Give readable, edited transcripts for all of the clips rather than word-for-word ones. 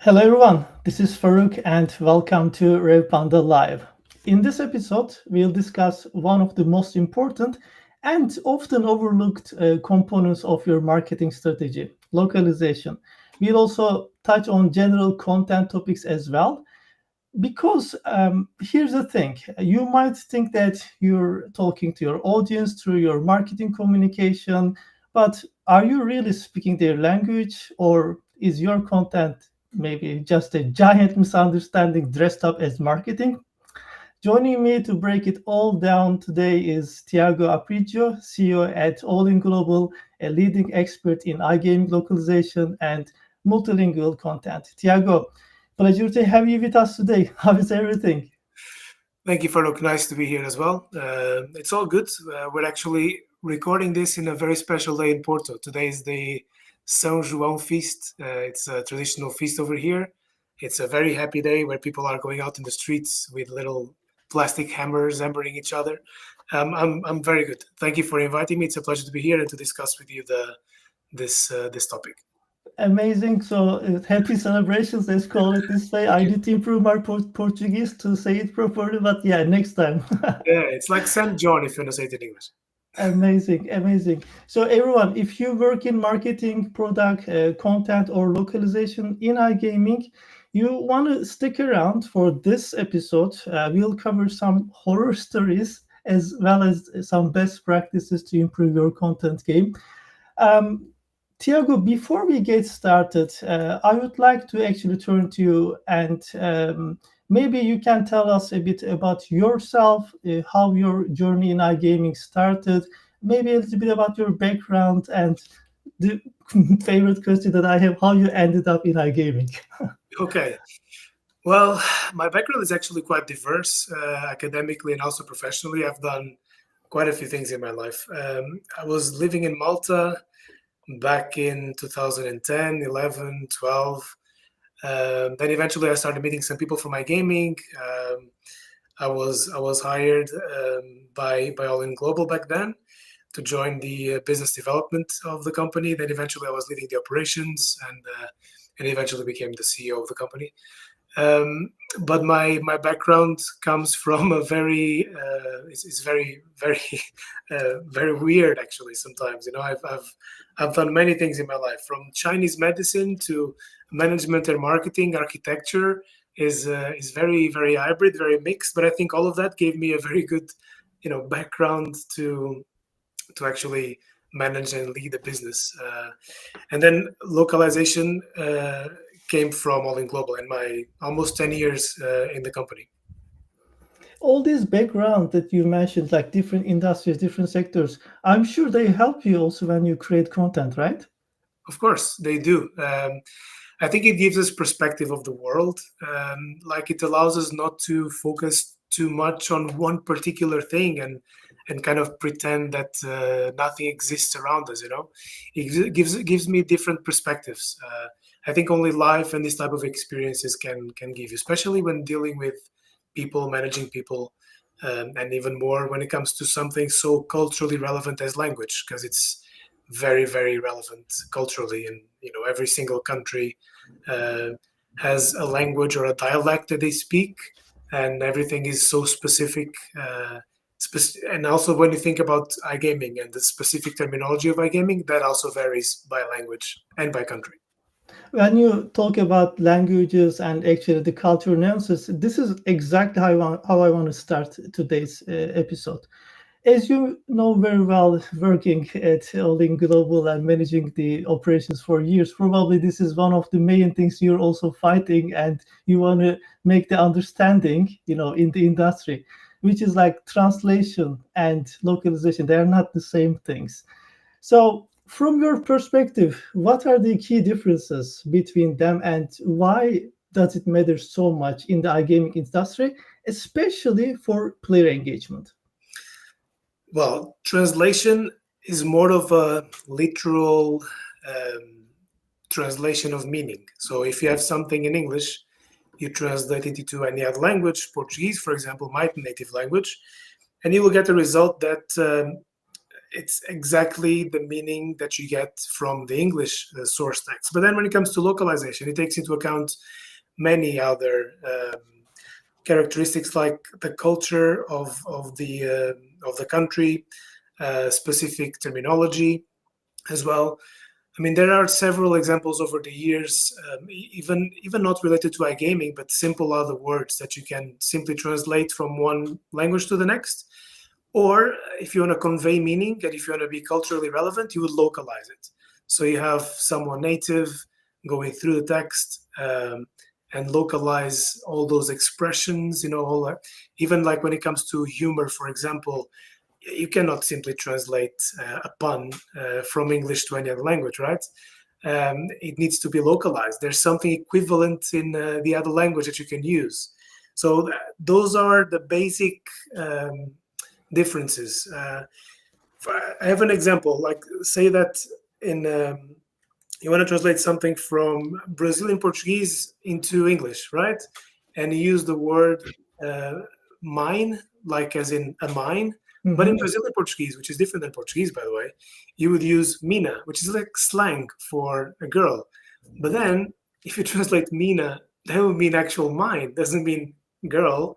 Hello everyone, this is Faruk and welcome to Revpanda Live. In this episode, we'll discuss one of the most important and often overlooked components of your marketing strategy, localization. We'll also touch on general content topics as well, because here's the thing, you might think that you're talking to your audience through your marketing communication, but are you really speaking their language, or is your content maybe just a giant misunderstanding dressed up as marketing? Joining me to break it all down today is Tiago Aprigio, CEO at All In Global, a leading expert in iGaming localization and multilingual content. Tiago, pleasure to have you with us today. How is everything? Thank you, Faruk. Nice to be here as well. It's all good. We're actually recording this in a very special day in Porto. Today is the São João feast. It's a traditional feast over here. It's a very happy day where people are going out in the streets with little plastic hammers hammering each other. I'm very good. Thank you for inviting me. It's a pleasure to be here and to discuss with you this topic. Amazing. So, happy celebrations, let's call it this way. I Thank you. need to improve my Portuguese to say it properly, but yeah, next time. Yeah, it's like Saint John if you want to say it in English. Amazing, amazing. So everyone, if you work in marketing, product, content, or localization in iGaming, you want to stick around for this episode. We'll cover some horror stories as well as some best practices to improve your content game. Um, Tiago, before we get started, I would like to actually turn to you and maybe you can tell us a bit about yourself, how your journey in iGaming started, maybe a little bit about your background, and the favorite question that I have, how you ended up in iGaming. Okay. Well, my background is actually quite diverse, academically and also professionally. I've done quite a few things in my life. I was living in Malta back in 2010, 11, 12. Then eventually I started meeting some people from iGaming. I was hired by All In Global back then to join the business development of the company. Then eventually I was leading the operations and eventually became the CEO of the company. Um, but my background comes from a very it's very very weird actually. Sometimes I've done many things in my life, from Chinese medicine to management and marketing. Architecture is very hybrid, very mixed. But I think all of that gave me a very good background to actually manage and lead a business. And then localization came from All In Global and my almost 10 years in the company. All this background that you mentioned, like different industries, different sectors, I'm sure they help you also when you create content, right? Of course, they do. I think it gives us perspective of the world. Like, it allows us not to focus too much on one particular thing and kind of pretend that nothing exists around us. It gives me different perspectives. I think only life and this type of experiences can give you, especially when dealing with people, managing people, and even more when it comes to something so culturally relevant as language, because it's very relevant culturally. And every single country uh, has a language or a dialect that they speak, and everything is so specific. And also, when you think about iGaming and the specific terminology of iGaming, that also varies by language and by country. When you talk about languages and actually the cultural nuances, this is exactly how I want to start today's episode. As you know very well, working at Holding Global and managing the operations for years, probably this is one of the main things you're also fighting, and you want to make the understanding, in the industry, which is like translation and localization. They are not the same things. So, from your perspective, what are the key differences between them, and why does it matter so much in the iGaming industry, especially for player engagement? Well, translation is more of a literal um, translation of meaning. So if you have something in English, you translate it into any other language, Portuguese, for example, my native language, and you will get a result that it's exactly the meaning that you get from the English source text. But then when it comes to localization, it takes into account many other characteristics like the culture of the country, specific terminology as well. I mean, there are several examples over the years, even not related to iGaming, but simple other words that you can simply translate from one language to the next. Or if you want to convey meaning and if you want to be culturally relevant, you would localize it. So you have someone native going through the text and localize all those expressions, all that. Even like when it comes to humor, for example, you cannot simply translate a pun from English to any other language, right? It needs to be localized. There's something equivalent in the other language that you can use. So those are the basic differences. I have an example. Like, say that in you want to translate something from Brazilian Portuguese into English, right? And you use the word mine, like as in a mine. Mm-hmm. But in Brazilian Portuguese, which is different than Portuguese, by the way, you would use mina, which is like slang for a girl. But then, if you translate mina, that would mean actual mine, doesn't mean girl.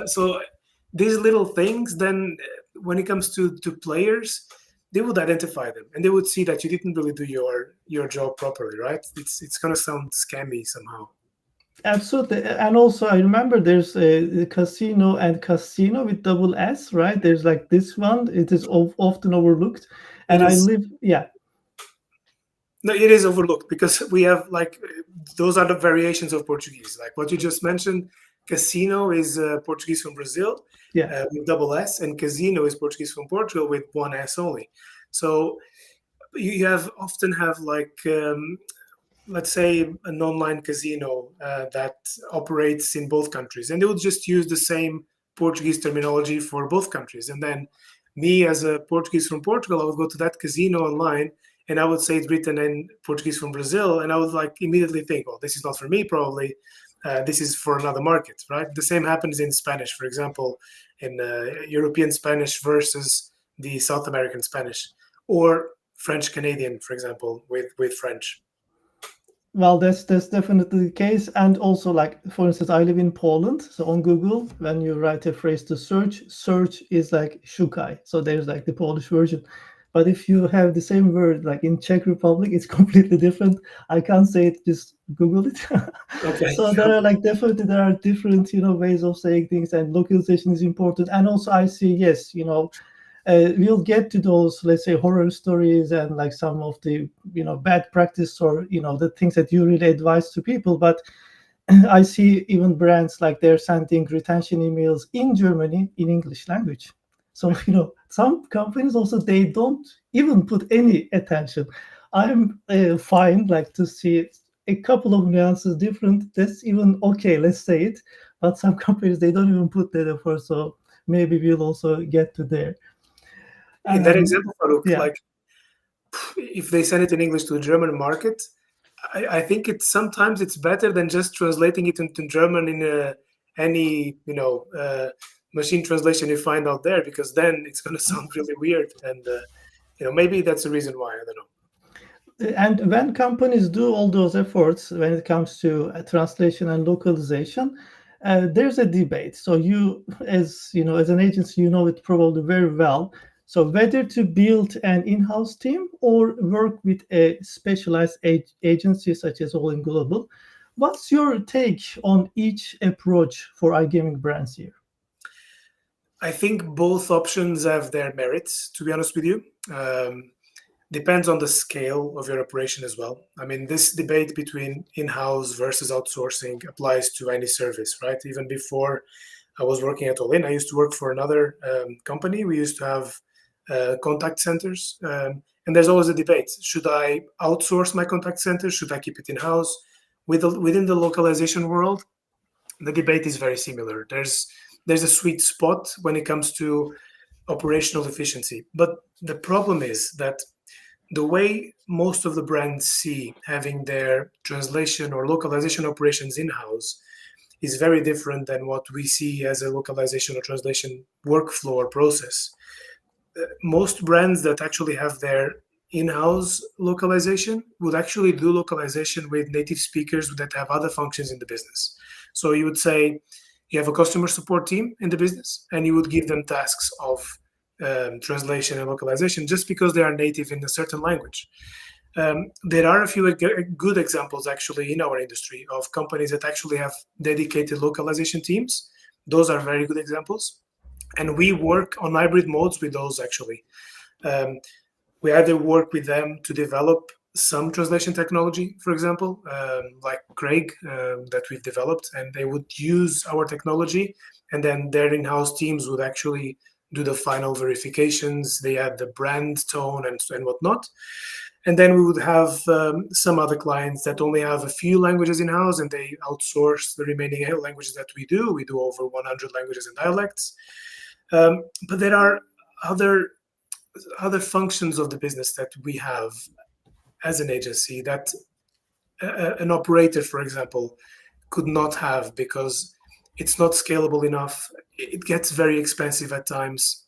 So these little things, then when it comes to players, they would identify them and they would see that you didn't really do your job properly, right? It's gonna sound scammy somehow. Absolutely. And also I remember there's a casino and casino with double S, right? There's like this one, it is often overlooked. And No, it is overlooked because we have like those are the variations of Portuguese. Like what you just mentioned, casino is Portuguese from Brazil, with double S, and casino is Portuguese from Portugal with one S only. So you often have like let's say an online casino that operates in both countries, and they will just use the same Portuguese terminology for both countries. And then me as a Portuguese from Portugal, I would go to that casino online and I would say it's written in Portuguese from Brazil, and I would like immediately think, oh, this is not for me, probably. This is for another market, right? The same happens in Spanish, for example, in European Spanish versus the South American Spanish, or French Canadian, for example, with French. Well, that's definitely the case. And also, like, for instance, I live in Poland. So on Google, when you write a phrase to search is like szukaj. So there's like the Polish version. But if you have the same word like in Czech Republic, it's completely different. I can't say it, just Google it. Okay. So there are different, ways of saying things, and localization is important. And also I see, yes, we'll get to those, let's say, horror stories and like some of the bad practice, or the things that you really advise to people. But I see even brands like they're sending retention emails in Germany in English language. So some companies also, they don't even put any attention. I'm fine like to see a couple of nuances different. That's even okay, let's say it. But some companies, they don't even put that effort. So maybe we'll also get to there. In that example, Faruk, like if they send it in English to the German market, I think sometimes it's better than just translating it into German in any machine translation you find out there, because then it's going to sound really weird, and maybe that's the reason why. I don't know. And when companies do all those efforts when it comes to translation and localization, there's a debate. So you, as an agency, it probably very well. So whether to build an in-house team or work with a specialized agency such as All In Global, what's your take on each approach for iGaming brands here? I think both options have their merits, to be honest with you. Depends on the scale of your operation as well. I mean, this debate between in-house versus outsourcing applies to any service, right? Even before I was working at All In, I used to work for another company. We used to have contact centers. And there's always a debate. Should I outsource my contact center? Should I keep it in-house? Within the localization world, the debate is very similar. There's a sweet spot when it comes to operational efficiency. But the problem is that the way most of the brands see having their translation or localization operations in-house is very different than what we see as a localization or translation workflow or process. most brands that actually have their in-house localization would actually do localization with native speakers that have other functions in the business. So you would say you have a customer support team in the business, and you would give them tasks of translation and localization just because they are native in a certain language. There are a few good examples actually in our industry of companies that actually have dedicated localization teams. Those are very good examples, and we work on hybrid modes with those actually. Um, we either work with them to develop some translation technology, for example, like Craig, that we've developed, and they would use our technology, and then their in-house teams would actually do the final verifications. They add the brand tone and whatnot. And then we would have some other clients that only have a few languages in-house, and they outsource the remaining languages that we do. We do over 100 languages and dialects. But there are other functions of the business that we have as an agency that an operator, for example, could not have because it's not scalable enough. It gets very expensive at times.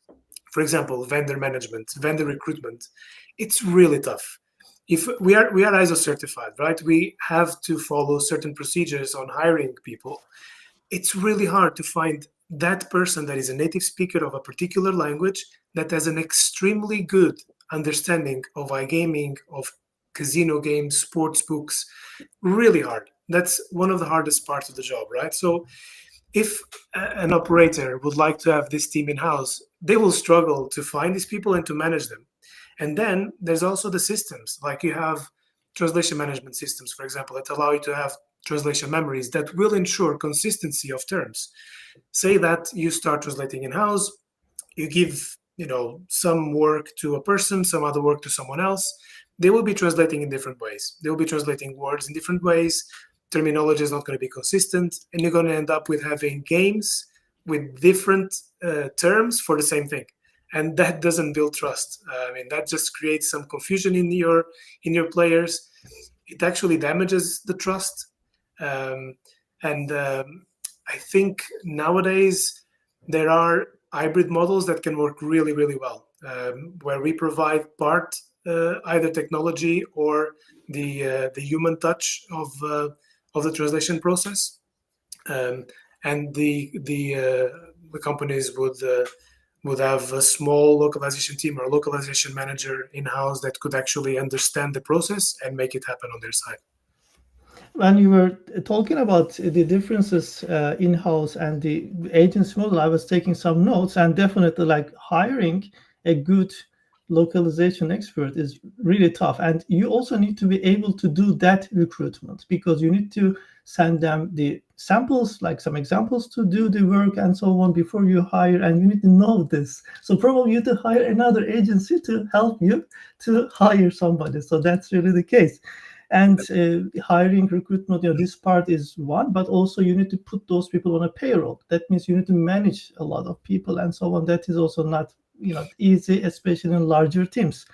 For example, vendor management, vendor recruitment, it's really tough. If we are ISO certified, right? We have to follow certain procedures on hiring people. It's really hard to find that person that is a native speaker of a particular language that has an extremely good understanding of iGaming, of casino games, sports books. Really hard. That's one of the hardest parts of the job, right? So if an operator would like to have this team in house, they will struggle to find these people and to manage them. And then there's also the systems, like you have translation management systems, for example, that allow you to have translation memories that will ensure consistency of terms. Say that you start translating in house, you give some work to a person, some other work to someone else. They will be translating in different ways. They will be translating words in different ways. Terminology is not going to be consistent, and you're going to end up with having games with different terms for the same thing, and that doesn't build trust. I mean, that just creates some confusion in your players. It actually damages the trust, and I think nowadays there are hybrid models that can work really, really well, where we provide part either technology or the human touch of the translation process, and the companies would have a small localization team or a localization manager in house that could actually understand the process and make it happen on their side. When you were talking about the differences in-house and the agency model, I was taking some notes, and definitely like hiring a good localization expert is really tough. And you also need to be able to do that recruitment, because you need to send them the samples, like some examples to do the work and so on before you hire, and you need to know this. So probably you need to hire another agency to help you to hire somebody. So that's really the case. And hiring, recruitment, this part is one, but also you need to put those people on a payroll. That means you need to manage a lot of people and so on. That is also not easy, especially in larger teams.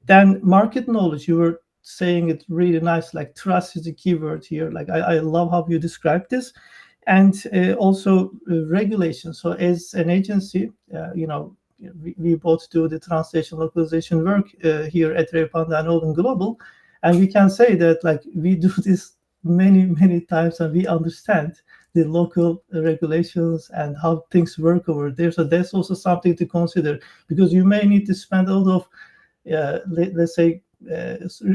Then market knowledge, you were saying it really nice, like trust is a keyword here. Like I love how you described this. And also regulation. So as an agency, we both do the translation localization work here at Revpanda and Aydin Global. And we can say that like we do this many times, and we understand the local regulations and how things work over there. So that's also something to consider, because you may need to spend a lot of, let's say,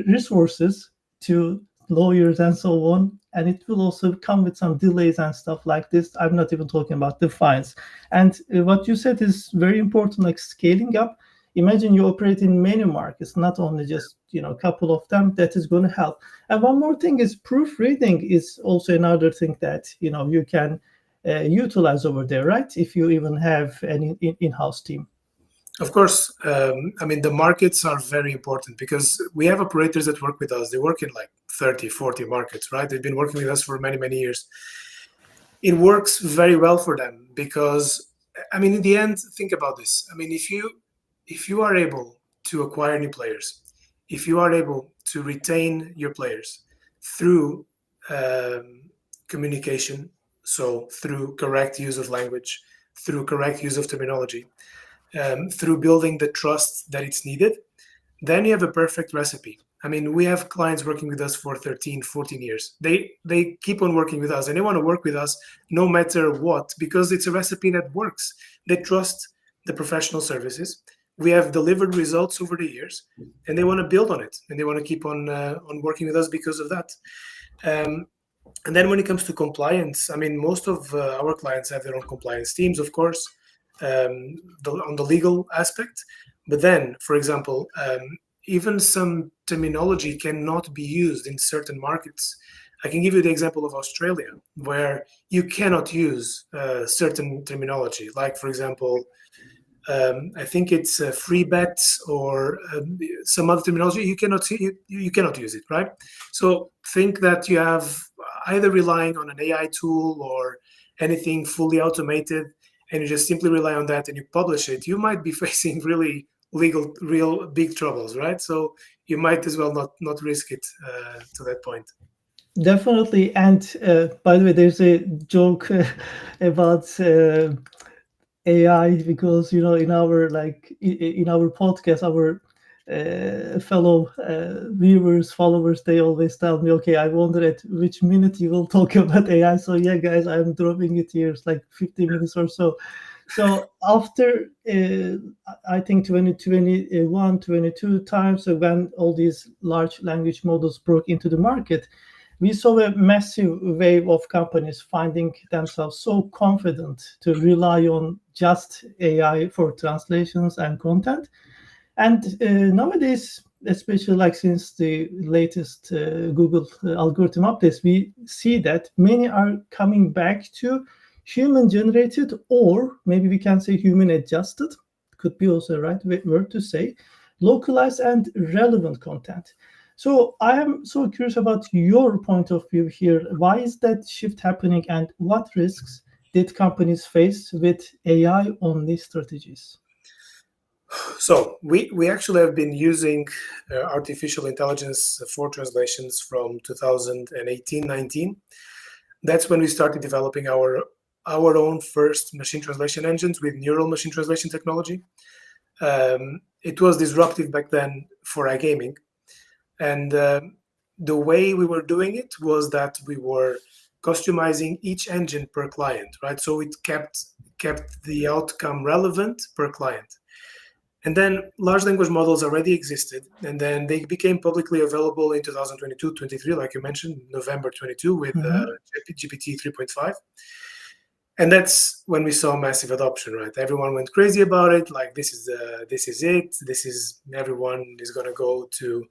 resources to lawyers and so on, and it will also come with some delays and stuff like this. I'm not even talking about the fines. And what you said is very important, like scaling up. Imagine you operate in many markets, not only just a couple of them. That is going to help. And one more thing is proofreading is also another thing that you can utilize over there, right? If you even have an in-house team. Of course. I mean, the markets are very important because we have operators that work with us. They work in like 30, 40 markets, right? They've been working with us for many years. It works very well for them because, I mean, in the end, think about this. I mean, if you are able to acquire new players, if you are able to retain your players through communication, so through correct use of language, through correct use of terminology, through building the trust that it's needed, then you have a perfect recipe. I mean, we have clients working with us for 13, 14 years. They keep on working with us and they want to work with us no matter what, because it's a recipe that works. They trust the professional services. We have delivered results over the years, and they want to build on it, and they want to keep on working with us because of that. Um, and then when it comes to compliance, I mean, most of our clients have their own compliance teams, of course, on the legal aspect. But then, for example, even some terminology cannot be used in certain markets. I can give you the example of Australia, where you cannot use certain terminology, like, for example, I think it's free bets or some other terminology. You cannot use it, right? So think that you have either relying on an AI tool or anything fully automated, and you just simply rely on that and you publish it. You might be facing real big troubles, right? So you might as well not risk it to that point. Definitely. And by the way, there's a joke about AI, because in our in our podcast, our fellow viewers, followers, they always tell me, okay, I wonder at which minute you will talk about AI. So yeah, guys, I'm dropping it here. It's like 15 minutes or so. So after I think 2021, 22 times, so when all these large language models broke into the market, we saw a massive wave of companies finding themselves so confident to rely on just AI for translations and content. And nowadays, especially like since the latest Google algorithm updates, we see that many are coming back to human generated, or maybe we can say human adjusted, could be also the right word to say, localized and relevant content. So I am so curious about your point of view here. Why is that shift happening, and what risks did companies face with AI only strategies? So we actually have been using artificial intelligence for translations from 2018-19. That's when we started developing our own first machine translation engines with neural machine translation technology. It was disruptive back then for iGaming, and the way we were doing it was that we were customizing each engine per client, right? So it kept the outcome relevant per client. And then large language models already existed, and then they became publicly available in 2022-23, like you mentioned, November 22 with GPT 3.5. And that's when we saw massive adoption, right? Everyone went crazy about it. Like, this is it. Everyone is going to go to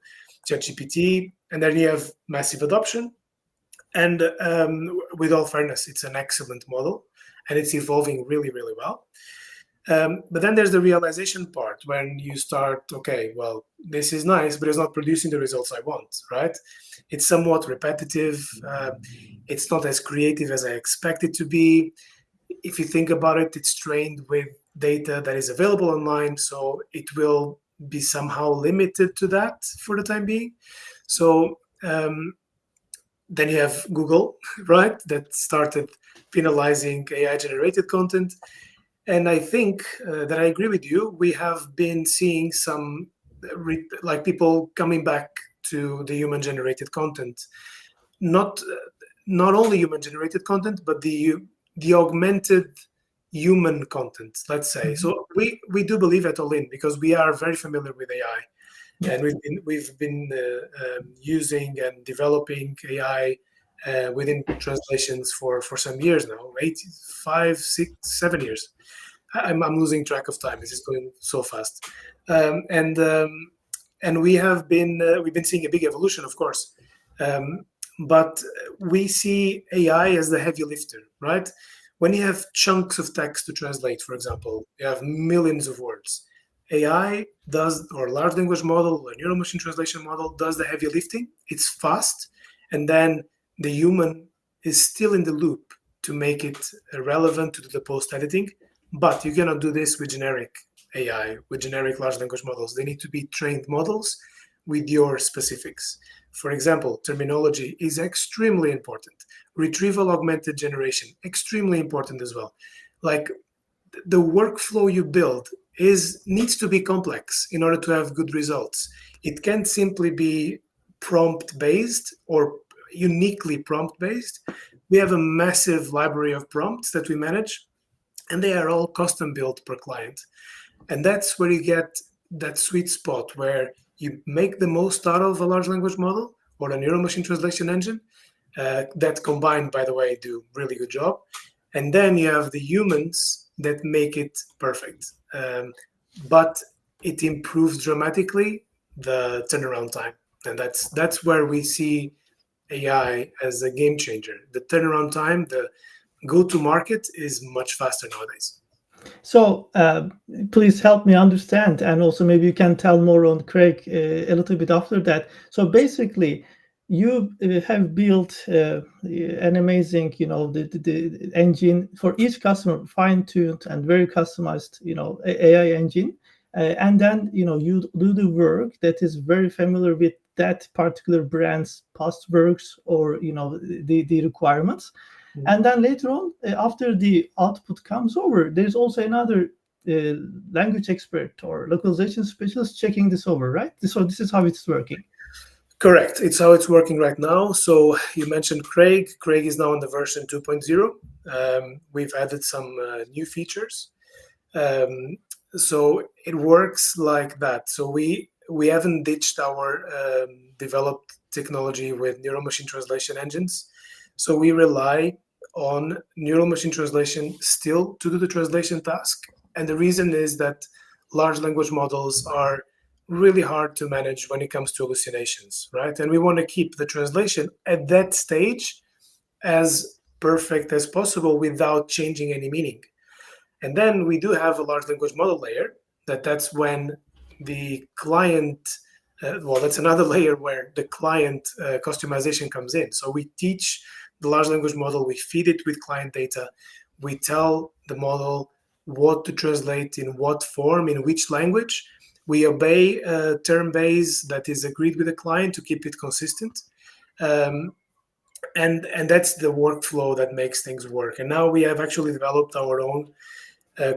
ChatGPT, and then you have massive adoption. And with all fairness, it's an excellent model, and it's evolving really, really well. But then there's the realization part, when you start, okay, well, this is nice, but it's not producing the results I want, right? It's somewhat repetitive. It's not as creative as I expect it to be. If you think about it, it's trained with data that is available online, so it will be somehow limited to that for the time being. So then you have Google, right, that started penalizing AI-generated content. And I think that I agree with you. We have been seeing some like people coming back to the human-generated content, not only human-generated content, but the augmented human content, let's say. So we do believe at All In, because we are very familiar with AI, and we've been using and developing AI within translations for some years now, 5, 6, 7 years. I'm losing track of time. This is going so fast, and we've been seeing a big evolution, of course, but we see AI as the heavy lifter, right? When you have chunks of text to translate, for example, you have millions of words. AI does, or large language model, or neural machine translation model does the heavy lifting. It's fast, and then the human is still in the loop to make it relevant to the post editing. But you cannot do this with generic AI, with generic large language models. They need to be trained models with your specifics. For example, terminology is extremely important. Retrieval augmented generation, extremely important as well. Like, the workflow you build needs to be complex in order to have good results. It can't simply be prompt based or uniquely prompt based. We have a massive library of prompts that we manage, and they are all custom built per client. And that's where you get that sweet spot where you make the most out of a large language model or a neural machine translation engine that combined, by the way, do really good job. And then you have the humans that make it perfect. But it improves dramatically the turnaround time. And that's where we see AI as a game changer. The turnaround time, the go-to market is much faster nowadays. So please help me understand, and also maybe you can tell more on Craig a little bit after that. So basically, you have built an amazing, the engine for each customer, fine-tuned and very customized, AI engine, and then you do the work that is very familiar with that particular brand's past works or the requirements. And then later on, after the output comes over, there's also another language expert or localization specialist checking this over, right? So this is how it's working. Correct. It's how it's working right now. So you mentioned Craig. Craig is now on the version 2.0. We've added some new features. So it works like that. So we haven't ditched our developed technology with neural machine translation engines. So we rely on neural machine translation still to do the translation task. And the reason is that large language models are really hard to manage when it comes to hallucinations, right? And we want to keep the translation at that stage as perfect as possible without changing any meaning. And then we do have a large language model layer that's when the client, that's another layer where the client customization comes in. So we teach the large language model, we feed it with client data, we tell the model what to translate in what form, in which language. We obey a term base that is agreed with the client to keep it consistent. And that's the workflow that makes things work. And now we have actually developed our own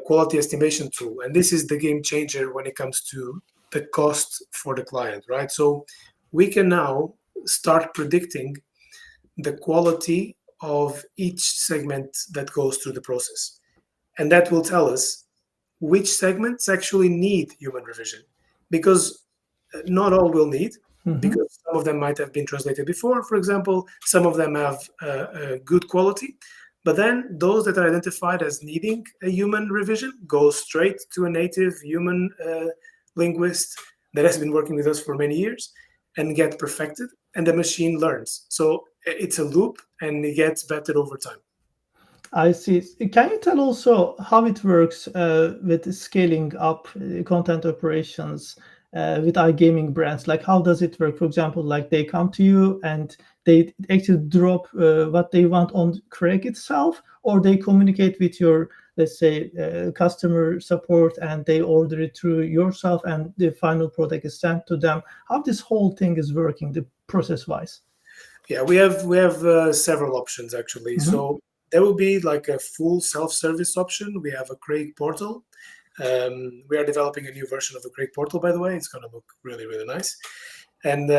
quality estimation tool. And this is the game changer when it comes to the cost for the client, right? So we can now start predicting the quality of each segment that goes through the process. And that will tell us which segments actually need human revision, because not all will need, because some of them might have been translated before, for example, some of them have good quality, but then those that are identified as needing a human revision go straight to a native human linguist that has been working with us for many years and get perfected, and the machine learns. So it's a loop and it gets better over time. I see. Can you tell also how it works with scaling up content operations with iGaming brands? Like, how does it work? For example, like they come to you and they actually drop what they want on Craig itself, or they communicate with your, let's say, customer support and they order it through yourself and the final product is sent to them. How this whole thing is working, the process-wise? Yeah, we have several options actually. So there will be like a full self-service option. We have a Craig portal. We are developing a new version of the Craig portal, by the way. It's going to look really, really nice. And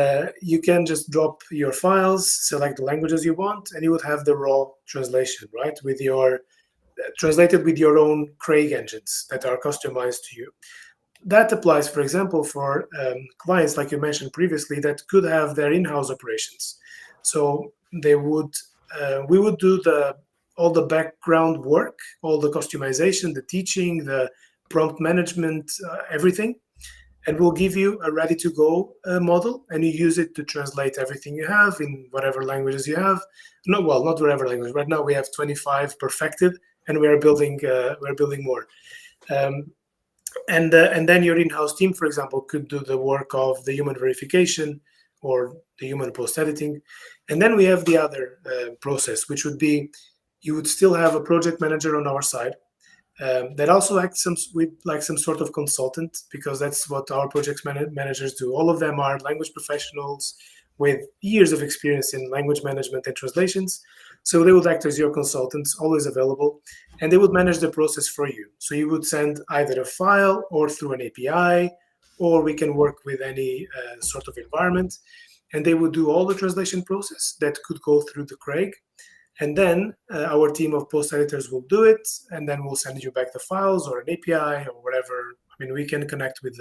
you can just drop your files, select the languages you want, and you would have the raw translation, right? With your translated with your own Craig engines that are customized to you. That applies, for example, for clients like you mentioned previously that could have their in-house operations. So we would do all the background work, all the customization, the teaching, the prompt management, everything, and we'll give you a ready-to-go model, and you use it to translate everything you have in whatever languages you have. Not whatever language. Right now we have 25 perfected, and we're building more. And then your in-house team, for example, could do the work of the human verification or the human post-editing. And then we have the other process, which would be you would still have a project manager on our side that also acts with like some sort of consultant, because that's what our project managers do. All of them are language professionals with years of experience in language management and translations. So they would act as your consultants, always available, and they would manage the process for you. So you would send either a file or through an API, or we can work with any sort of environment, and they would do all the translation process that could go through the Craig. And then our team of post editors will do it, and then we'll send you back the files or an API or whatever. I mean, we can connect with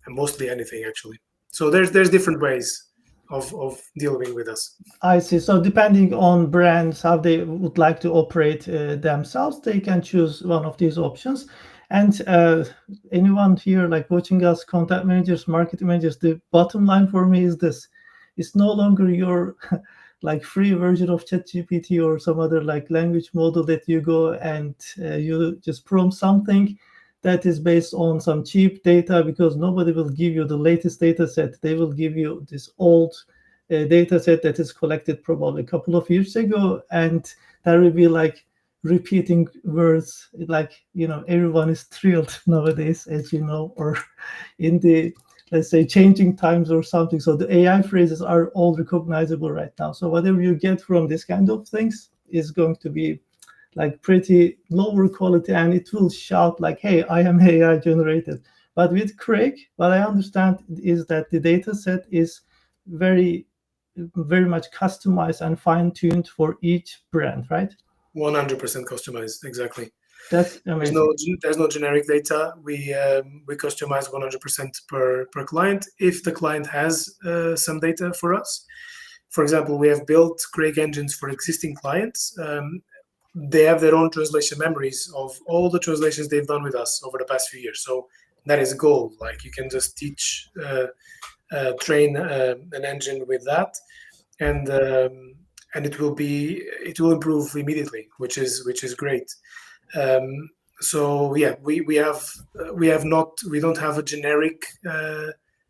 mostly anything actually. So there's different ways of dealing with us. I see. So depending on brands, how they would like to operate themselves, they can choose one of these options. And anyone here like watching us, content managers, marketing managers, the bottom line for me is this: it's no longer your like free version of ChatGPT or some other like language model that you go and you just prompt something that is based on some cheap data, because nobody will give you the latest data set. They will give you this old data set that is collected probably a couple of years ago, and there will be like repeating words, like everyone is thrilled nowadays, as you know, or in the, let's say, changing times or something. So the AI phrases are all recognizable right now. So whatever you get from this kind of things is going to be like pretty lower quality, and it will shout like, hey, I am AI generated. But with Craig, what I understand is that the data set is very much customized and fine-tuned for each brand, right? 100% customized, exactly. That's amazing. There's no generic data. We customize 100% per client. If the client has some data for us, for example, we have built Craig engines for existing clients. They have their own translation memories of all the translations they've done with us over the past few years. So that is gold. Like, you can just train an engine with that, and it will improve immediately, which is great. So yeah, we don't have a generic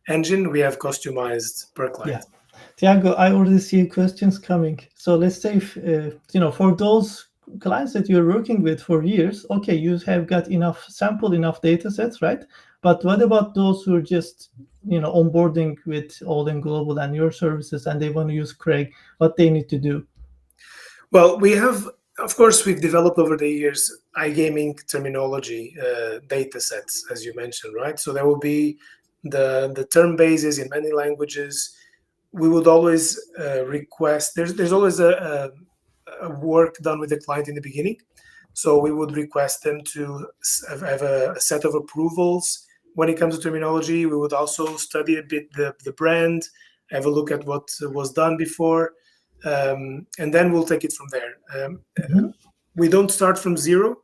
engine. We have customized per client. Yeah. Tiago, I already see questions coming. So let's say, for those clients that you're working with for years, okay, you have got enough data sets, right? But what about those who are just, onboarding with Aydin Global and your services, and they want to use Craig? What they need to do? Well, of course, we've developed over the years iGaming terminology data sets, as you mentioned, right? So there will be the term bases in many languages. We would always request. There's always a work done with the client in the beginning. So we would request them to have a set of approvals when it comes to terminology. We would also study a bit the brand, have a look at what was done before, and then we'll take it from there. We don't start from zero,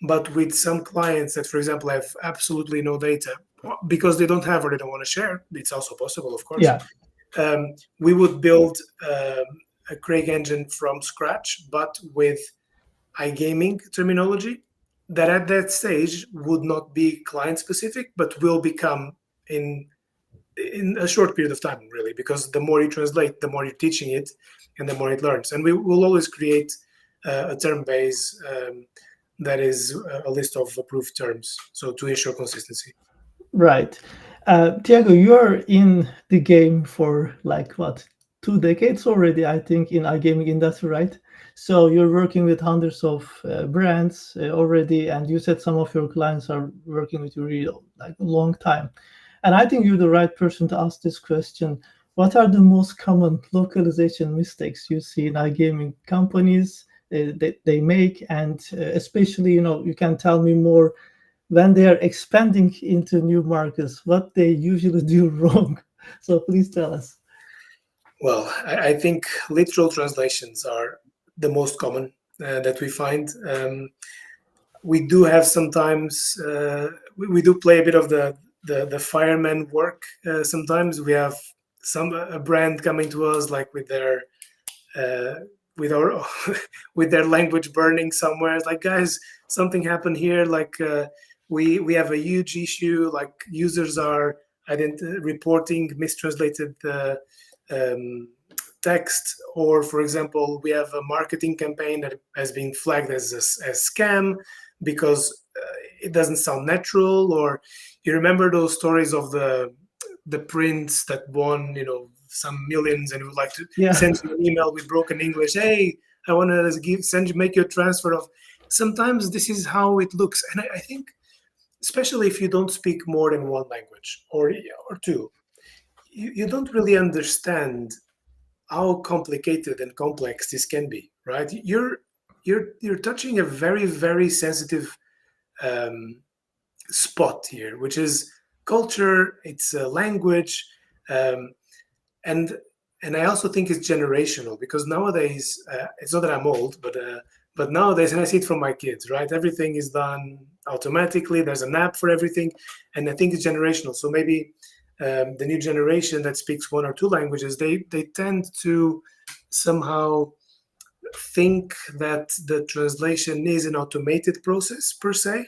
but with some clients that, for example, have absolutely no data because they don't have or they don't want to share, it's also possible, of course. Yeah. We would build a Craig engine from scratch, but with iGaming terminology that at that stage would not be client specific, but will become in a short period of time, really, because the more you translate, the more you're teaching it and the more it learns. And we will always create a term base that is a list of approved terms, so to ensure consistency. Right. Tiago, you're in the game for like what, 2 decades already, I think, in iGaming industry, right? So you're working with hundreds of brands already, and you said some of your clients are working with you really like a long time. And I think you're the right person to ask this question. What are the most common localization mistakes you see in iGaming companies that they make? And especially, you can tell me more when they are expanding into new markets, what they usually do wrong. So please tell us. Well, I think literal translations are the most common that we find. We do have sometimes, we do play a bit of the fireman work. Sometimes we have a brand coming to us like with their with their language burning somewhere. It's like, guys, something happened here. Like we have a huge issue. Like, users are reporting mistranslated text, or for example, we have a marketing campaign that has been flagged as scam because it doesn't sound natural. Or you remember those stories of the prince that won some millions and would like to Yeah. send you an email with broken English. Hey, I want to make you a transfer of. Sometimes this is how it looks, and I think, especially if you don't speak more than one language or two, you don't really understand how complicated and complex this can be, right? You're touching a very, very sensitive um, spot here, which is culture, it's a language, um, and and I also think it's generational because nowadays it's not that I'm old, but nowadays, and I see it from my kids, right? Everything is done automatically. There's an app for everything, and I think it's generational. So maybe the new generation that speaks one or two languages, they tend to somehow think that the translation is an automated process per se,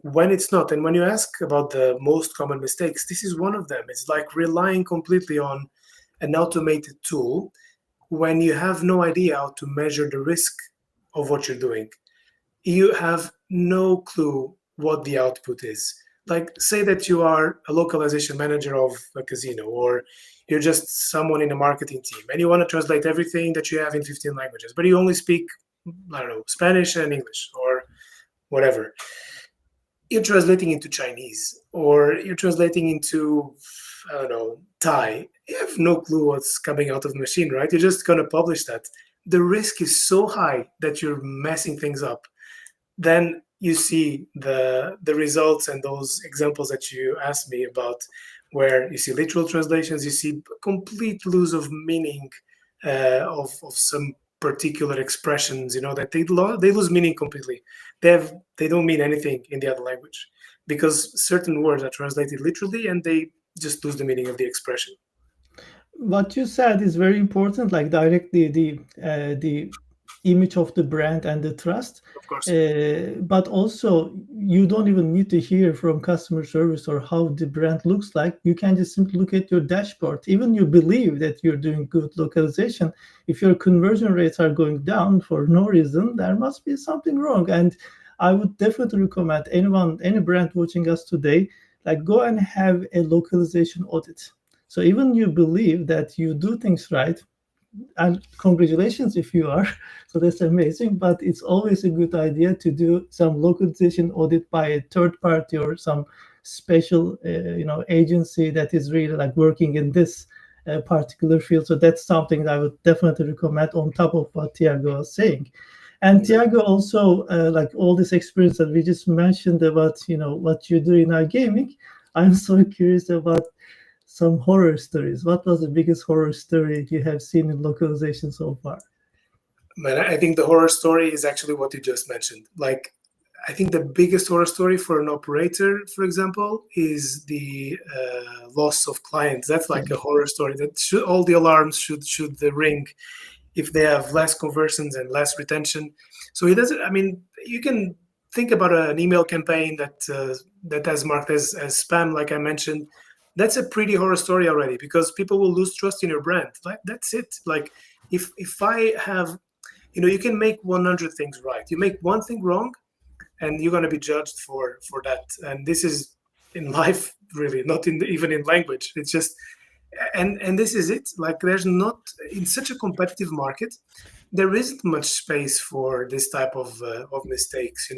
when it's not. And when you ask about the most common mistakes, this is one of them. It's like relying completely on an automated tool when you have no idea how to measure the risk of what you're doing. You have no clue what the output is. Like, say that you are a localization manager of a casino, or you're just someone in a marketing team, and you want to translate everything that you have in 15 languages, but you only speak, I don't know, Spanish and English or whatever. You're translating into Chinese, or you're translating into, I don't know, Thai. You have no clue what's coming out of the machine, right? You're just going to publish that. The risk is so high that you're messing things up. Then you see the results and those examples that you asked me about, where you see literal translations, you see complete lose of meaning of some particular expressions, that they lose meaning completely. They don't mean anything in the other language because certain words are translated literally and they just lose the meaning of the expression. What you said is very important, like directly the image of the brand and the trust. Of course. But also, you don't even need to hear from customer service or how the brand looks like. You can just simply look at your dashboard. Even you believe that you're doing good localization, if your conversion rates are going down for no reason, there must be something wrong. And I would definitely recommend any brand watching us today, like go and have a localization audit. So even you believe that you do things right, and congratulations if you are, so that's amazing, but it's always a good idea to do some localization audit by a third party or some special agency that is really like working in this particular field. So that's something that I would definitely recommend on top of what Tiago was saying. And Tiago also, like all this experience that we just mentioned about what you do in iGaming, I'm so curious about some horror stories. What was the biggest horror story you have seen in localization so far? Man, I think the horror story is actually what you just mentioned. Like, I think the biggest horror story for an operator, for example, is the loss of clients. That's like a horror story. That all the alarms should ring if they have less conversions and less retention. So it doesn't. I mean, you can think about an email campaign that has marked as spam, like I mentioned. That's a pretty horror story already, because people will lose trust in your brand. Like, that's it. Like, if I have, you can make 100 things right. You make one thing wrong, and you're going to be judged for that. And this is in life, really, not even in language. It's just, and this is it. Like, there's not, in such a competitive market, there isn't much space for this type of mistakes.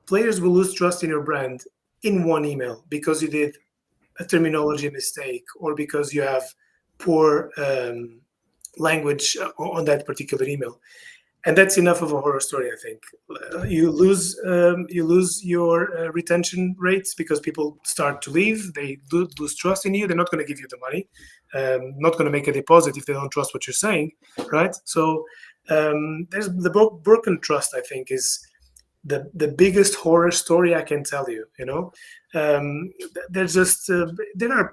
Players will lose trust in your brand in one email because you did a terminology mistake, or because you have poor language on that particular email. And that's enough of a horror story, I think. You lose your retention rates because people start to leave. They lose trust in you. They're not going to give you the money. Not going to make a deposit if they don't trust what you're saying, right? So there's the broken trust, I think, is the biggest horror story I can tell you. There's just there are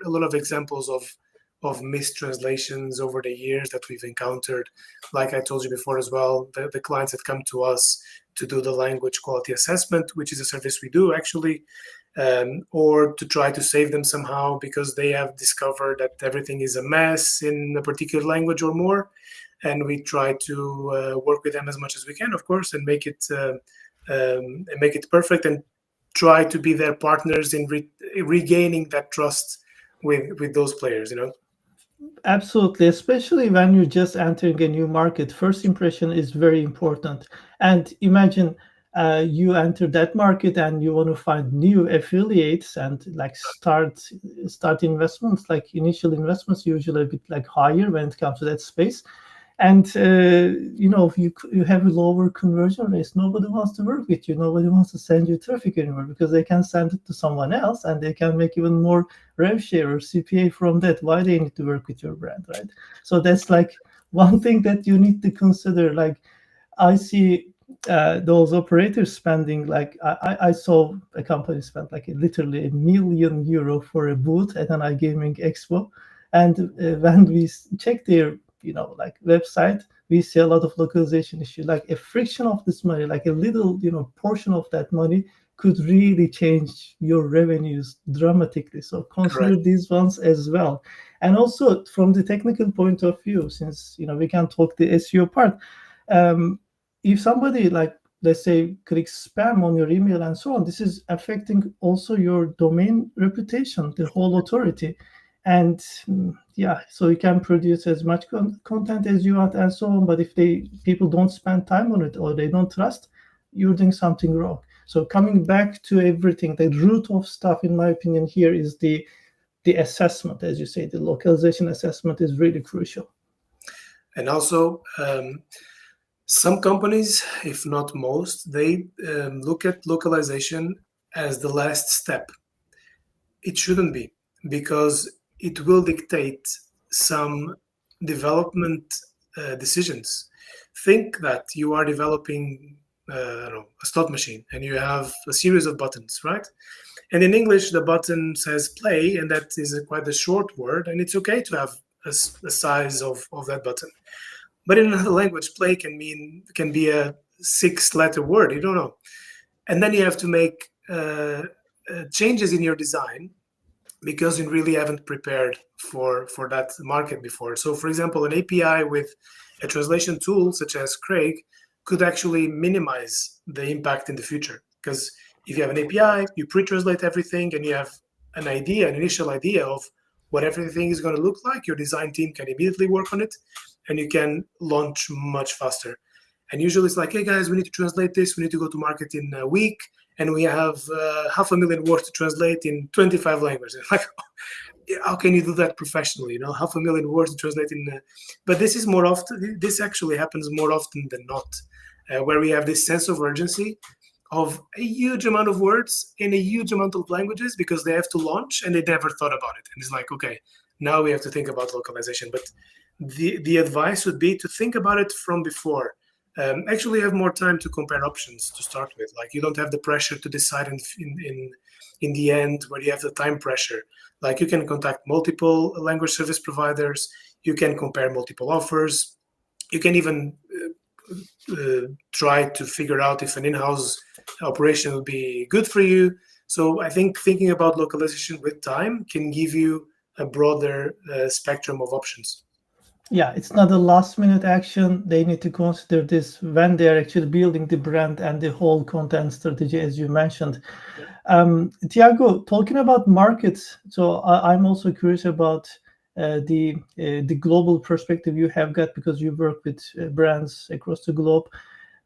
a lot of examples of mistranslations over the years that we've encountered. Like I told you before as well, the clients that come to us to do the language quality assessment, which is a service we do actually, or to try to save them somehow because they have discovered that everything is a mess in a particular language or more. And we try to work with them as much as we can, of course, and make it perfect, and try to be their partners in regaining that trust with those players, Absolutely, especially when you're just entering a new market. First impression is very important. And imagine you enter that market and you want to find new affiliates and like start investments. Like initial investments usually a bit like higher when it comes to that space. And if you have a lower conversion rates, nobody wants to work with you. Nobody wants to send you traffic anymore because they can send it to someone else and they can make even more rev share or CPA from that. Why they need to work with your brand, right? So that's like one thing that you need to consider. Like I see those operators spending like I saw a company spend like literally €1 million for a booth at an iGaming expo, and when we check their like website, we see a lot of localization issue. Like a fraction of this money, like a little portion of that money could really change your revenues dramatically. So consider Correct. these ones as well. And also from the technical point of view, since we can talk the SEO part, um, if somebody like let's say clicks spam on your email and so on, this is affecting also your domain reputation, the whole authority. And yeah, so you can produce as much content as you want and so on, but if people don't spend time on it or they don't trust, you're doing something wrong. So coming back to everything, the root of stuff in my opinion here is the assessment. As you say, the localization assessment is really crucial. And also, some companies, if not most, they look at localization as the last step. It shouldn't be, because it will dictate some development decisions. Think that you are developing a slot machine and you have a series of buttons, right? And in English, the button says play, and that is quite a short word, and it's okay to have a size of that button. But in another language, play can be a 6-letter word. You don't know, and then you have to make changes in your design because you really haven't prepared for that market before. So, for example, an API with a translation tool such as Craig could actually minimize the impact in the future. Because if you have an API, you pre-translate everything, and you have an initial idea of what everything is going to look like. Your design team can immediately work on it, and you can launch much faster. And usually it's like, hey guys, we need to translate this. We need to go to market in a week, and we have 500,000 words to translate in 25 languages. Like, how can you do that professionally? 500,000 words to translate in. But this is more often. This actually happens more often than not, where we have this sense of urgency of a huge amount of words in a huge amount of languages because they have to launch and they never thought about it. And it's like, okay, now we have to think about localization. But the advice would be to think about it from before. Actually have more time to compare options to start with. Like, you don't have the pressure to decide in the end, where you have the time pressure. Like, you can contact multiple language service providers, you can compare multiple offers, you can even try to figure out if an in-house operation will be good for you. So I think thinking about localization with time can give you a broader spectrum of options. Yeah, it's not a last minute action. They need to consider this when they are actually building the brand and the whole content strategy, as you mentioned. Tiago, talking about markets, so I'm also curious about the global perspective you have got, because you work with brands across the globe.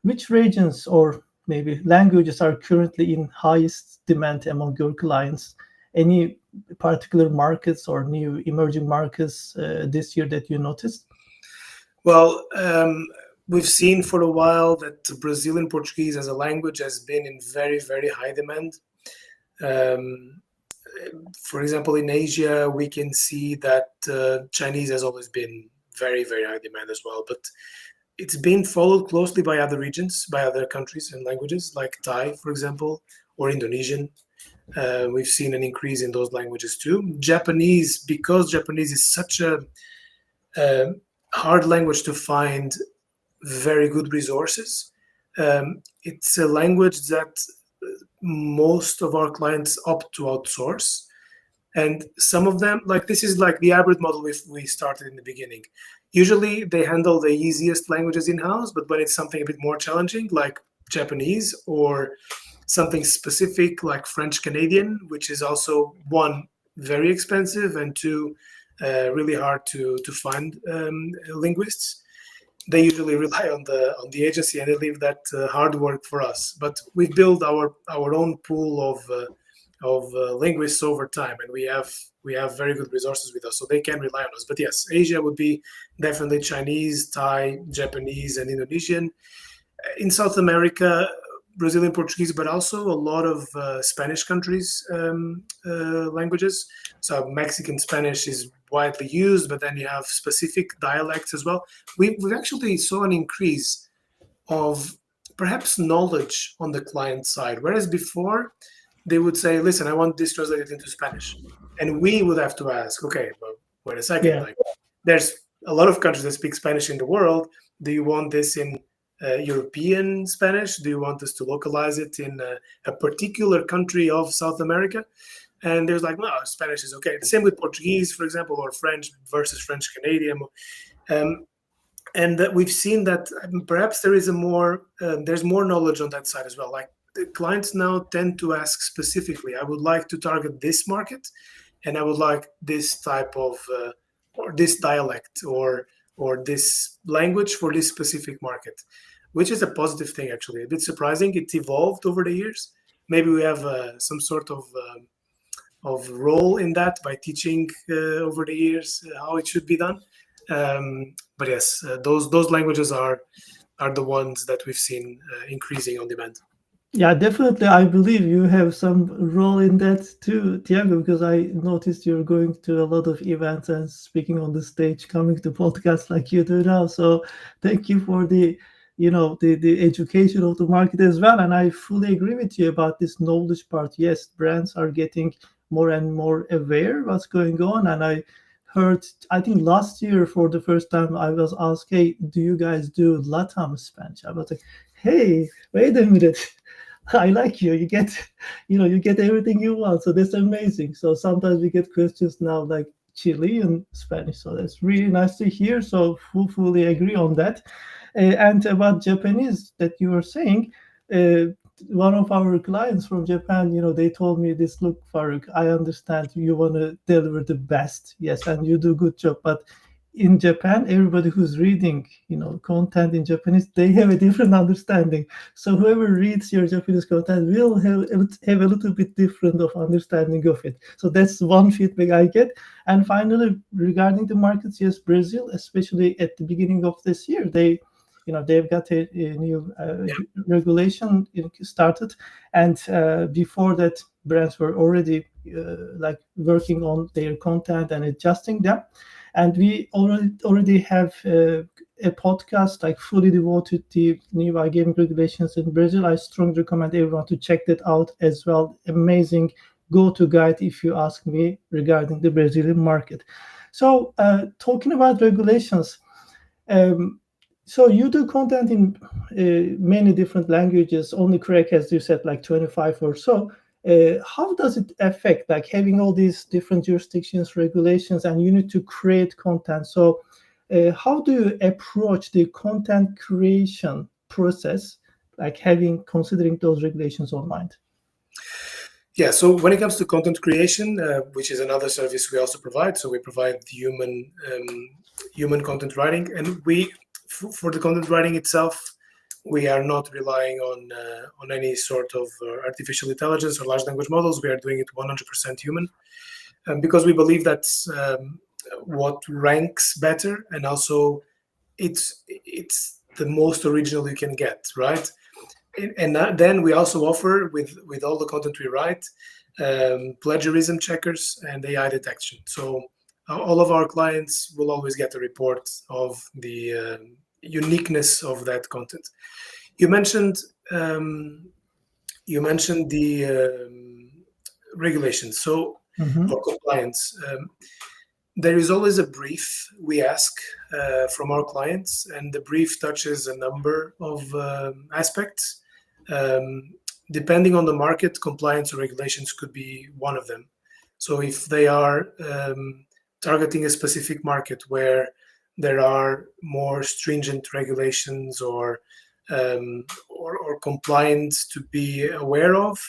Which regions or maybe languages are currently in highest demand among your clients? Any particular markets or new emerging markets this year that you noticed? Well, we've seen for a while that Brazilian Portuguese as a language has been in very, very high demand. For example, in Asia, we can see that Chinese has always been very, very high demand as well. But it's been followed closely by other regions, by other countries and languages, like Thai, for example, or Indonesian. We've seen an increase in those languages too. Japanese, because Japanese is such a hard language to find very good resources. It's a language that most of our clients opt to outsource. And some of them, like, this is like the hybrid model we started in the beginning. Usually they handle the easiest languages in-house, but when it's something a bit more challenging, like Japanese, or something specific like French Canadian, which is also one very expensive, and two, really hard to find linguists. They usually rely on the agency, and they leave that hard work for us. But we've built our own pool of linguists over time, and we have very good resources with us, so they can rely on us. But yes, Asia would be definitely Chinese, Thai, Japanese, and Indonesian. In South America, Brazilian Portuguese, but also a lot of Spanish countries languages. So Mexican Spanish is widely used, but then you have specific dialects as well. We've actually saw an increase of perhaps knowledge on the client side, whereas before they would say, "Listen, I want this translated into Spanish," and we would have to ask, "Okay, well, wait a second. Yeah. Like, there's a lot of countries that speak Spanish in the world. Do you want this in European Spanish? Do you want us to localize it in a particular country of South America?" And there's like, no, Spanish is okay. The same with Portuguese, for example, or French versus French Canadian. And we've seen that perhaps there is there's more knowledge on that side as well. Like the clients now tend to ask specifically, I would like to target this market, and I would like this type of or this dialect or this language for this specific market, which is a positive thing, actually. A bit surprising. It evolved over the years. Maybe we have some sort of role in that by teaching over the years how it should be done. But yes, those languages are the ones that we've seen increasing on demand. Yeah, definitely. I believe you have some role in that too, Tiago, because I noticed you're going to a lot of events and speaking on the stage, coming to podcasts like you do now. So thank you for the, the education of the market as well. And I fully agree with you about this knowledge part. Yes, brands are getting more and more aware what's going on. And I heard, I think last year for the first time, I was asked, hey, do you guys do LATAM Spanish? I was like, hey, wait a minute. I like you. You get, you get everything you want. So that's amazing. So sometimes we get questions now like Chilean Spanish. So that's really nice to hear. So fully agree on that. And about Japanese that you were saying, one of our clients from Japan, they told me this, look, Faruk, I understand you want to deliver the best. Yes, and you do a good job. But in Japan, everybody who's reading, content in Japanese, they have a different understanding. So whoever reads your Japanese content will have a little bit different of understanding of it. So that's one feedback I get. And finally, regarding the markets, yes, Brazil, especially at the beginning of this year, they've got a new regulation started, and before that, brands were already like working on their content and adjusting them. And we already have a podcast like fully devoted to new iGaming regulations in Brazil. I strongly recommend everyone to check that out as well. Amazing go-to guide, if you ask me, regarding the Brazilian market. So talking about regulations, so you do content in many different languages, only correct, as you said, like 25 or so. How does it affect, like having all these different jurisdictions, regulations, and you need to create content? So how do you approach the content creation process, like considering those regulations on mind? Yeah, so when it comes to content creation, which is another service we also provide, so we provide human content writing, and for the content writing itself, we are not relying on any sort of artificial intelligence or large language models. We are doing it 100% human, because we believe that's what ranks better, and also it's the most original you can get, right? And then we also offer with all the content we write, plagiarism checkers and AI detection. So all of our clients will always get a report of the uniqueness of that content. You mentioned the regulations, so or compliance. There is always a brief we ask from our clients, and the brief touches a number of aspects. Depending on the market, compliance or regulations could be one of them. So if they are targeting a specific market where there are more stringent regulations or compliance to be aware of,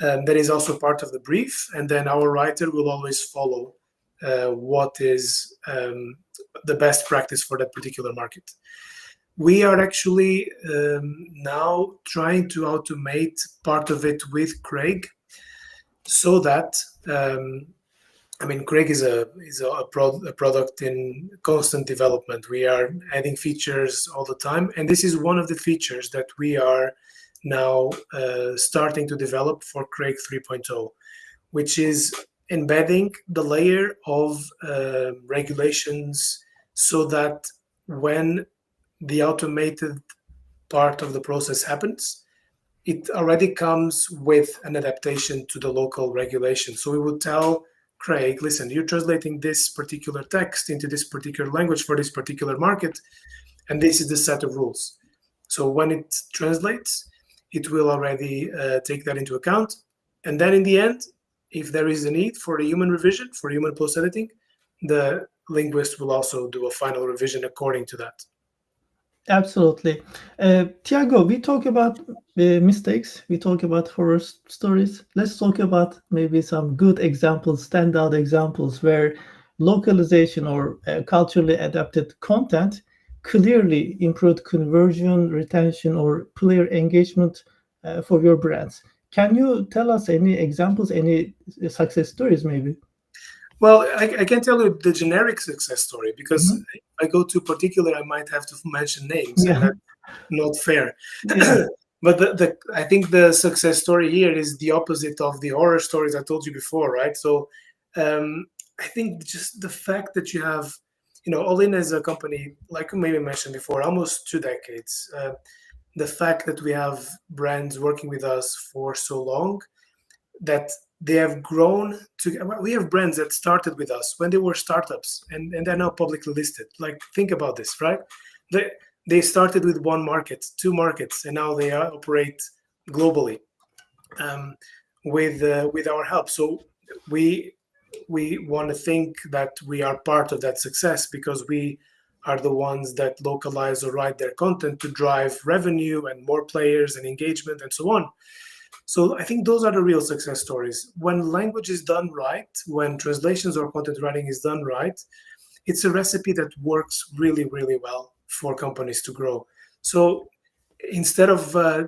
That is also part of the brief, and then our writer will always follow what is the best practice for that particular market. We are actually now trying to automate part of it with Craig, so that Craig is a product in constant development. We are adding features all the time, and this is one of the features that we are now starting to develop for Craig 3.0, which is embedding the layer of regulations, so that when the automated part of the process happens, it already comes with an adaptation to the local regulation. So we would tell Craig, listen, you're translating this particular text into this particular language for this particular market, and this is the set of rules. So when it translates, it will already take that into account. And then in the end, if there is a need for a human revision, for human post-editing, the linguist will also do a final revision according to that. Absolutely. Tiago, we talk about mistakes, we talk about horror stories. Let's talk about maybe some good examples, standout examples where localization or culturally adapted content clearly improved conversion, retention, or player engagement for your brands. Can you tell us any examples, any success stories, maybe? Well, I can tell you the generic success story, because Mhm. if I go too particular, I might have to mention names, and Yeah, that's not fair. yeah, But I think the success story here is the opposite of the horror stories I told you before, right? So I think just the fact that you have, All In as a company, like you maybe mentioned before, almost 2 decades. The fact that we have brands working with us for so long, that they have grown to. We have brands that started with us when they were startups, and they're now publicly listed. Like, think about this, right? they they started with one market, two markets, and now they operate globally, um, with our help. So we we want to think that we are part of that success, because we are the ones that localize or write their content to drive revenue and more players and engagement and so on. So I think those are the real success stories. When language is done right, when translations or content writing is done right, it's a recipe that works really, really well for companies to grow. So instead of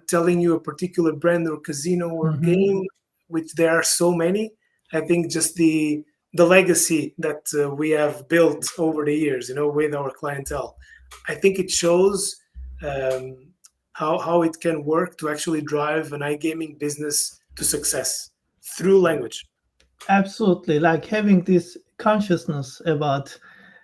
telling you a particular brand or casino or hmm, game, which there are so many, I think just the legacy that we have built over the years, with our clientele, I think it shows um, how it can work to actually drive an iGaming business to success through language. absolutely. Like having this consciousness about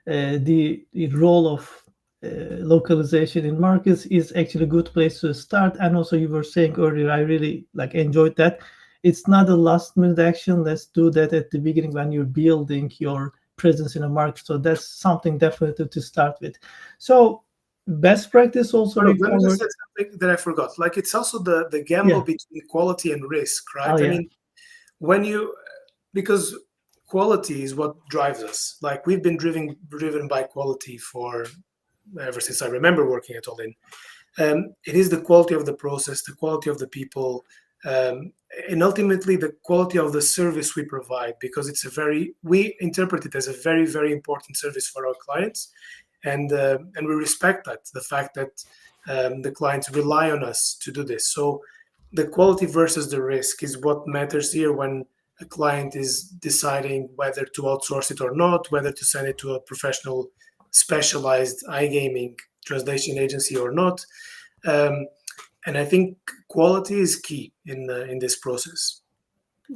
the role of localization in markets is actually a good place to start. And also, you were saying earlier, I really like enjoyed that. It's not a last minute action. Let's do that at the beginning when you're building your presence in a market. So that's something definitely to start with. So best practice also Look, we let me just covered. say something that I forgot. Like, it's also the gamble Yeah. between quality and risk, Oh right? I yeah. mean, when you because quality is what drives us. Like, we've been driven by quality for ever since I remember working at All In. It is the quality of the process, the quality of the people, um, and ultimately the quality of the service we provide, because we interpret it as a very, very important service for our clients, and we respect that, the fact that the clients rely on us to do this. So the quality versus the risk is what matters here when a client is deciding whether to outsource it or not, whether to send it to a professional specialized iGaming translation agency or not. Um, and I think quality is key in this process.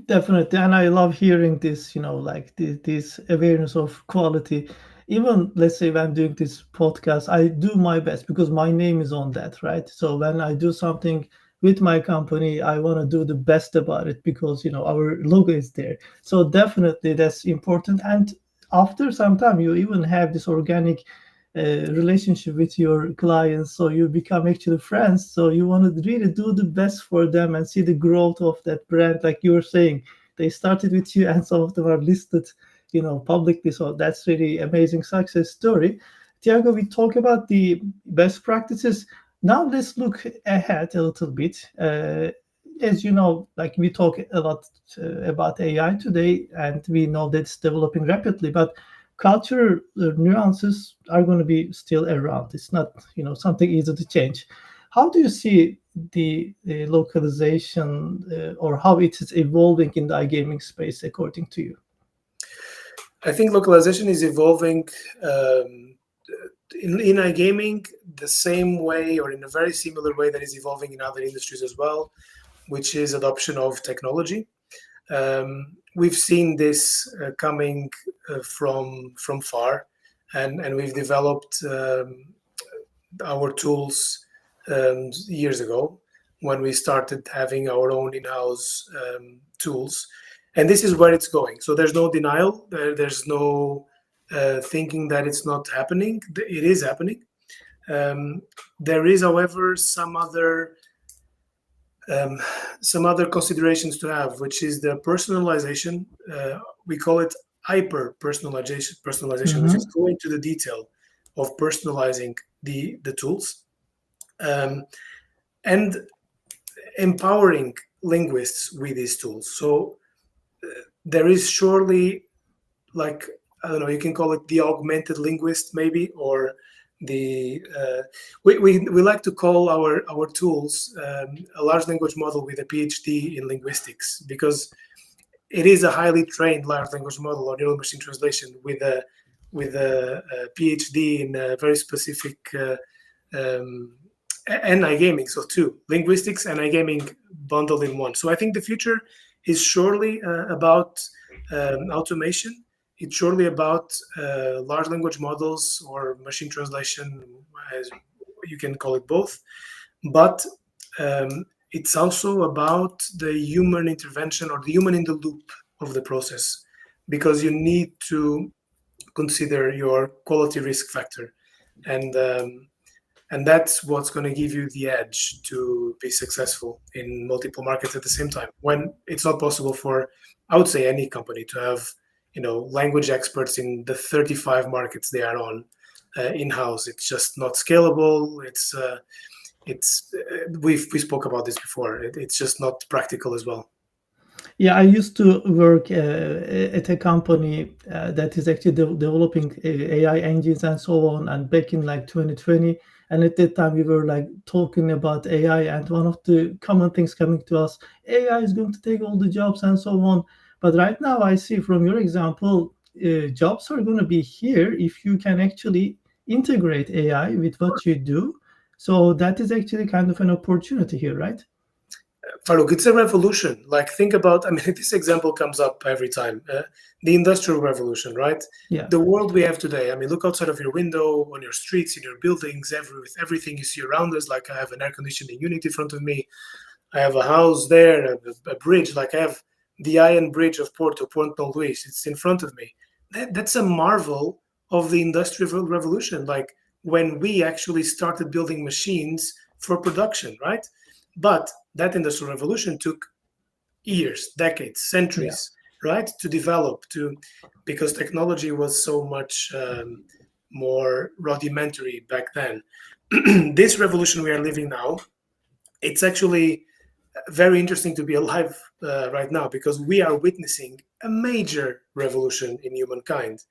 Definitely, and I love hearing this, like this awareness of quality. Even let's say when doing this podcast, I do my best because my name is on that, right? So when I do something with my company, I want to do the best about it because our logo is there. So definitely that's important. And after some time, you even have this organic relationship with your clients, so you become actually friends, so you want to really do the best for them and see the growth of that brand. Like you were saying, they started with you and some of them are listed publicly, so that's really amazing success story. Tiago, we talk about the best practices. Now let's look ahead a little bit. as you know, like we talk a lot about AI today, and we know that it's developing rapidly, but cultural nuances are going to be still around. It's not, something easy to change. How do you see the localization or how it is evolving in the iGaming space, according to you? I think localization is evolving in iGaming the same way, or in a very similar way that is evolving in other industries as well, which is adoption of technology. We've seen this coming from far, and we've developed our tools years ago when we started having our own in-house tools, and this is where it's going. So there's no denial. There's no thinking that it's not happening. It is happening. There is, however, some other considerations to have, which is the personalization. We call it hyper personalization, which is going to the detail of personalizing the tools, and empowering linguists with these tools. So there is surely, like, I don't know, you can call it the augmented linguist maybe, or the we like to call our tools a large language model with a PhD in linguistics, because it is a highly trained large language model or neural machine translation with a PhD in a very specific and iGaming. So two, linguistics and iGaming bundled in one. So I think the future is surely about automation. It's surely about large language models or machine translation, as you can call it both. But it's also about the human intervention or the human in the loop of the process, because you need to consider your quality risk factor, and that's what's going to give you the edge to be successful in multiple markets at the same time, when it's not possible for, I would say, any company to have language experts in the 35 markets they are on in-house. It's just not scalable. We spoke about this before. It's just not practical as well. Yeah, I used to work at a company that is actually developing AI engines and so on, and back in like 2020, and at that time we were like talking about AI, and one of the common things coming to us, AI is going to take all the jobs and so on. But right now I see from your example, jobs are going to be here if you can actually integrate AI with what you do. So that is actually kind of an opportunity here, right? Faruk, it's a revolution. Like, think about, I mean, this example comes up every time. The Industrial Revolution, right? Yeah. The world we have today. I mean, look outside of your window, on your streets, in your buildings, with everything you see around us. Like, I have an air conditioning unit in front of me. I have a house there, a bridge. Like, I have the Iron Bridge of Porto Luis. It's in front of me. That's a marvel of the Industrial Revolution. Like, when we actually started building machines for production, right? But that industrial revolution took years, decades, centuries, right, to develop, because technology was so much more rudimentary back then. This revolution we are living now, it's actually very interesting to be alive right now, because we are witnessing a major revolution in humankind.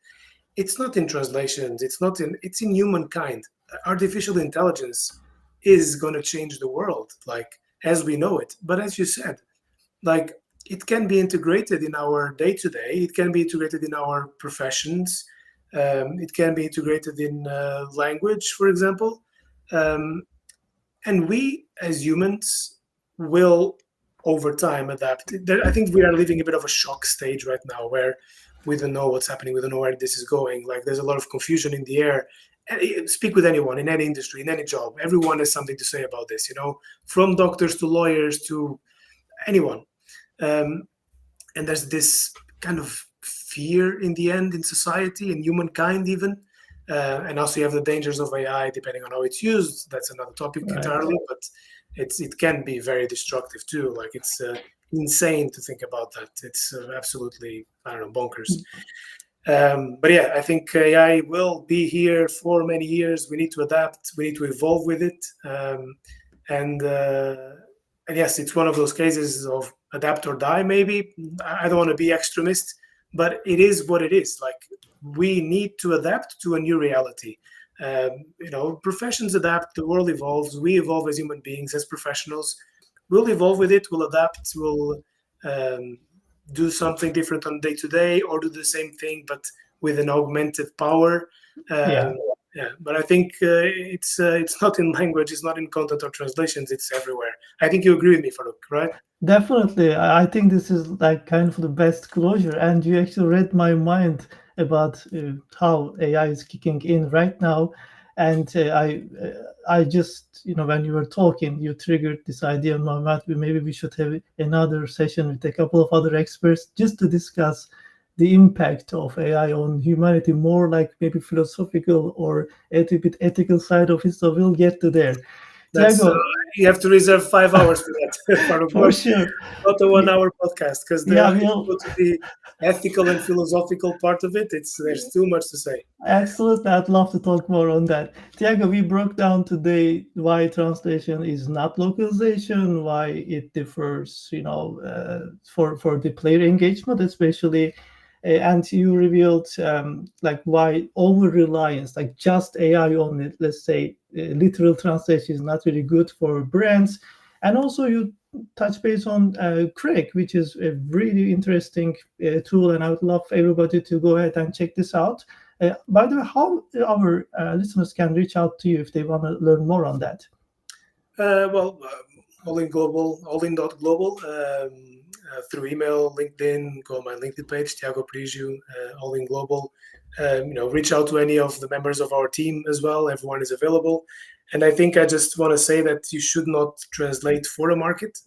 It's not in translations, it's in humankind. Artificial intelligence is going to change the world, like, as we know it. But as you said, like, it can be integrated in our day-to-day. It can be integrated in our professions. It can be integrated in language, for example. And we, as humans, will, over time, adapt. I think we are living a bit of a shock stage right now, where we don't know what's happening. We don't know where this is going. Like, there's a lot of confusion in the air. Speak with anyone in any industry, in any job. Everyone has something to say about this, from doctors to lawyers to anyone. And there's this kind of fear in the end in society, in humankind even. And also you have the dangers of AI, depending on how it's used. That's another topic entirely, but it can be very destructive too. Like, it's insane to think about that. It's absolutely, I don't know, bonkers. But yeah, I think AI will be here for many years. We need to adapt. We need to evolve with it. And and yes, it's one of those cases of adapt or die. Maybe I don't want to be extremist, but it is what it is. Like we need to adapt to a new reality. Professions adapt, the world evolves, we evolve as human beings, as professionals. We'll evolve with it. We'll adapt. We'll um, do something different on day to day, or do the same thing but with an augmented power. Yeah. Um, yeah, but I think it's not in language, it's not in content or translations, it's everywhere. I think you agree with me, Faruk, right? Definitely. I think this is like kind of the best closure. And you actually read my mind about how AI is kicking in right now. And I just, when you were talking, you triggered this idea in my mind. Maybe we should have another session with a couple of other experts just to discuss the impact of AI on humanity, more like maybe philosophical or a little bit ethical side of it. So we'll get to there. That's Tiago, you have to reserve 5 hours for that, Faruk. for sure. Not a 1 hour podcast, because Yeah, if you we'll go to the ethical and philosophical part of it, it's there's too much to say. absolutely. I'd love to talk more on that. Tiago, we broke down today why translation is not localization, why it differs, for the player engagement, especially. And you revealed like why over reliance, like just AI on it, let's say literal translation is not really good for brands. And also you touch base on Craig, which is a really interesting tool, and I would love everybody to go ahead and check this out. By the way, how our listeners can reach out to you if they want to learn more on that? All in global, allin.global, through email, LinkedIn, go on my LinkedIn page, Tiago Aprigio, all in global. Reach out to any of the members of our team as well. Everyone is available. And I think I just want to say that you should not translate for a market.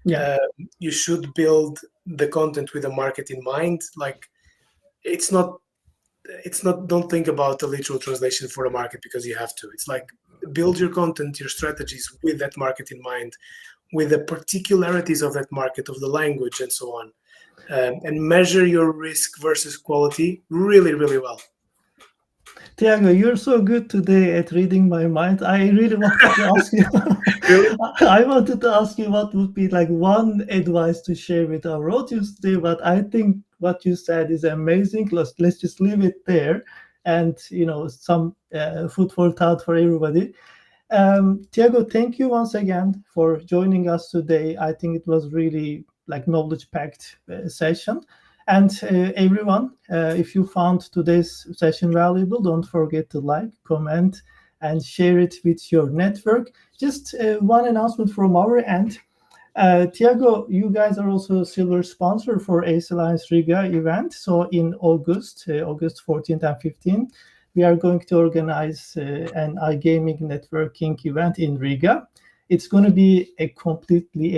Yeah. You should build the content with a market in mind. Like it's not don't think about the literal translation for a market because you have to. It's like build your content, your strategies with that market in mind, with the particularities of that market, of the language and so on, and measure your risk versus quality really, really well. Tiago, you're so good today at reading my mind. I really wanted to ask you. Really? I wanted to ask you what would be like one advice to share with our audience today, but I think what you said is amazing. Let's just leave it there, and some food for thought for everybody. Tiago, thank you once again for joining us today. I think it was really like knowledge-packed session. And everyone, if you found today's session valuable, don't forget to like, comment, and share it with your network. Just one announcement from our end. Tiago, you guys are also a silver sponsor for Ace Alliance Riga event. So in August 14th and 15th, we are going to organize an iGaming networking event in Riga. It's going to be a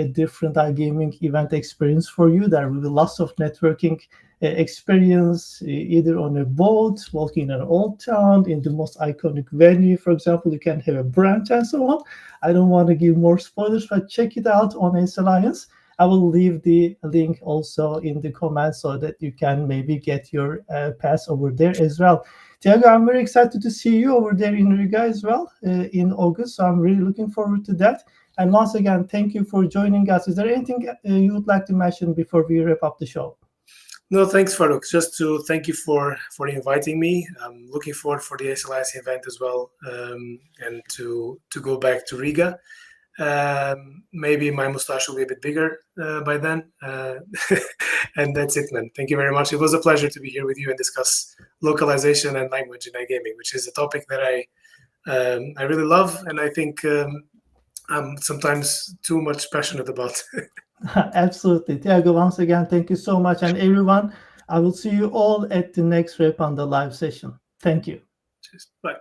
different iGaming event experience for you. There will be lots of networking experience, either on a boat, walking in an old town, in the most iconic venue. For example, you can have a branch and so on. I don't want to give more spoilers, but check it out on Ace Alliance. I will leave the link also in the comments so that you can maybe get your pass over there as well. Tiago, I'm very excited to see you over there in Riga as well in August. So I'm really looking forward to that. And once again, thank you for joining us. Is there anything you would like to mention before we wrap up the show? No, thanks, Faruk. Just to thank you for inviting me. I'm looking forward for the SLIC event as well, and to go back to Riga. Maybe my mustache will be a bit bigger by then. And that's it, man. Thank you very much. It was a pleasure to be here with you and discuss localization and language in iGaming, which is a topic that I really love, and I think I'm sometimes too much passionate about. Absolutely. Tiago, once again, thank you so much. And everyone, I will see you all at the next Revpanda live session. Thank you. Cheers. Bye.